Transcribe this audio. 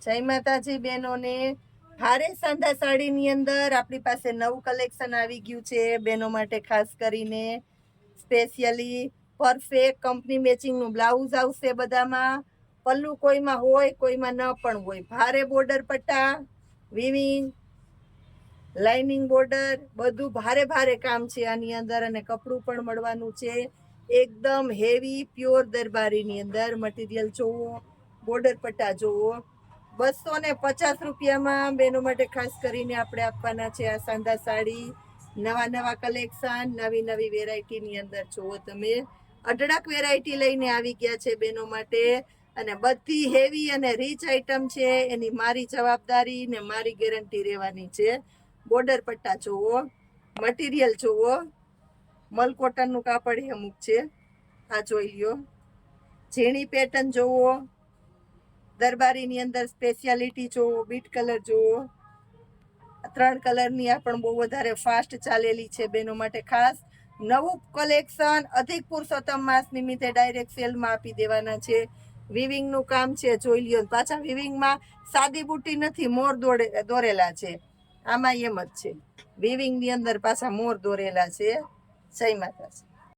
જય માતાજી બહેનોને. ભારે સાંધા સાડીની અંદર આપણી પાસે નવું કલેક્શન આવી ગયું છે બહેનો માટે, ખાસ કરીને સ્પેશિયલી પરફેક્ટ કંપની મેચિંગનું બ્લાઉઝ આવશે બધામાં. પલ્લુ કોઈમાં હોય કોઈમાં ન પણ હોય. ભારે બોર્ડર પટ્ટા, વિવિંગ, લાઇનિંગ બોર્ડર, બધું ભારે ભારે કામ છે આની અંદર. અને કપડું પણ મળવાનું છે એકદમ હેવી પ્યોર દરબારીની અંદર. મટીરિયલ જોવો, બોર્ડર પટ્ટા જોવો. 250 રૂપિયામાં બહેનો માટે ખાસ કરીને આપણે આપવાના છે આ સાંધા સાડી. નવા નવા કલેક્શન, નવી નવી વેરાયટીની અંદર જુઓ તમે. અઢળક વેરાયટી લઈને આવી ગયા છે બહેનો માટે. અને બધી હેવી અને રીચ આઈટમ છે, એની મારી જવાબદારી ને મારી ગેરંટી રહેવાની છે. બોર્ડર પટ્ટા જુઓ, મટીરિયલ જુઓ, મલ કોટનનું કાપડ અમુક છે, આ જોઈ લ્યો. ઝીણી પેટર્ન જુઓ, દરબારીની અંદર સ્પેશિયાલિટી જુઓ, બીટ કલર જુઓ. 3 કલરની આ પણ બહુ વધારે ફાસ્ટ ચાલેલી છે બહેનો માટે ખાસ. નવું કલેક્શન અધિક પુરુષોત્તમ માસ નિમિત્તે ડાયરેક્ટ સેલમાં આપી દેવાના છે. વિવિંગનું કામ છે, જોઈ લ્યો. પાછા વિવિંગમાં સાદી બુટ્ટી નથી, મોર દોરેલા છે. આમાં એમ જ છે, વિવિંગની અંદર પાછા મોર દોરેલા છે. જય માતાજી.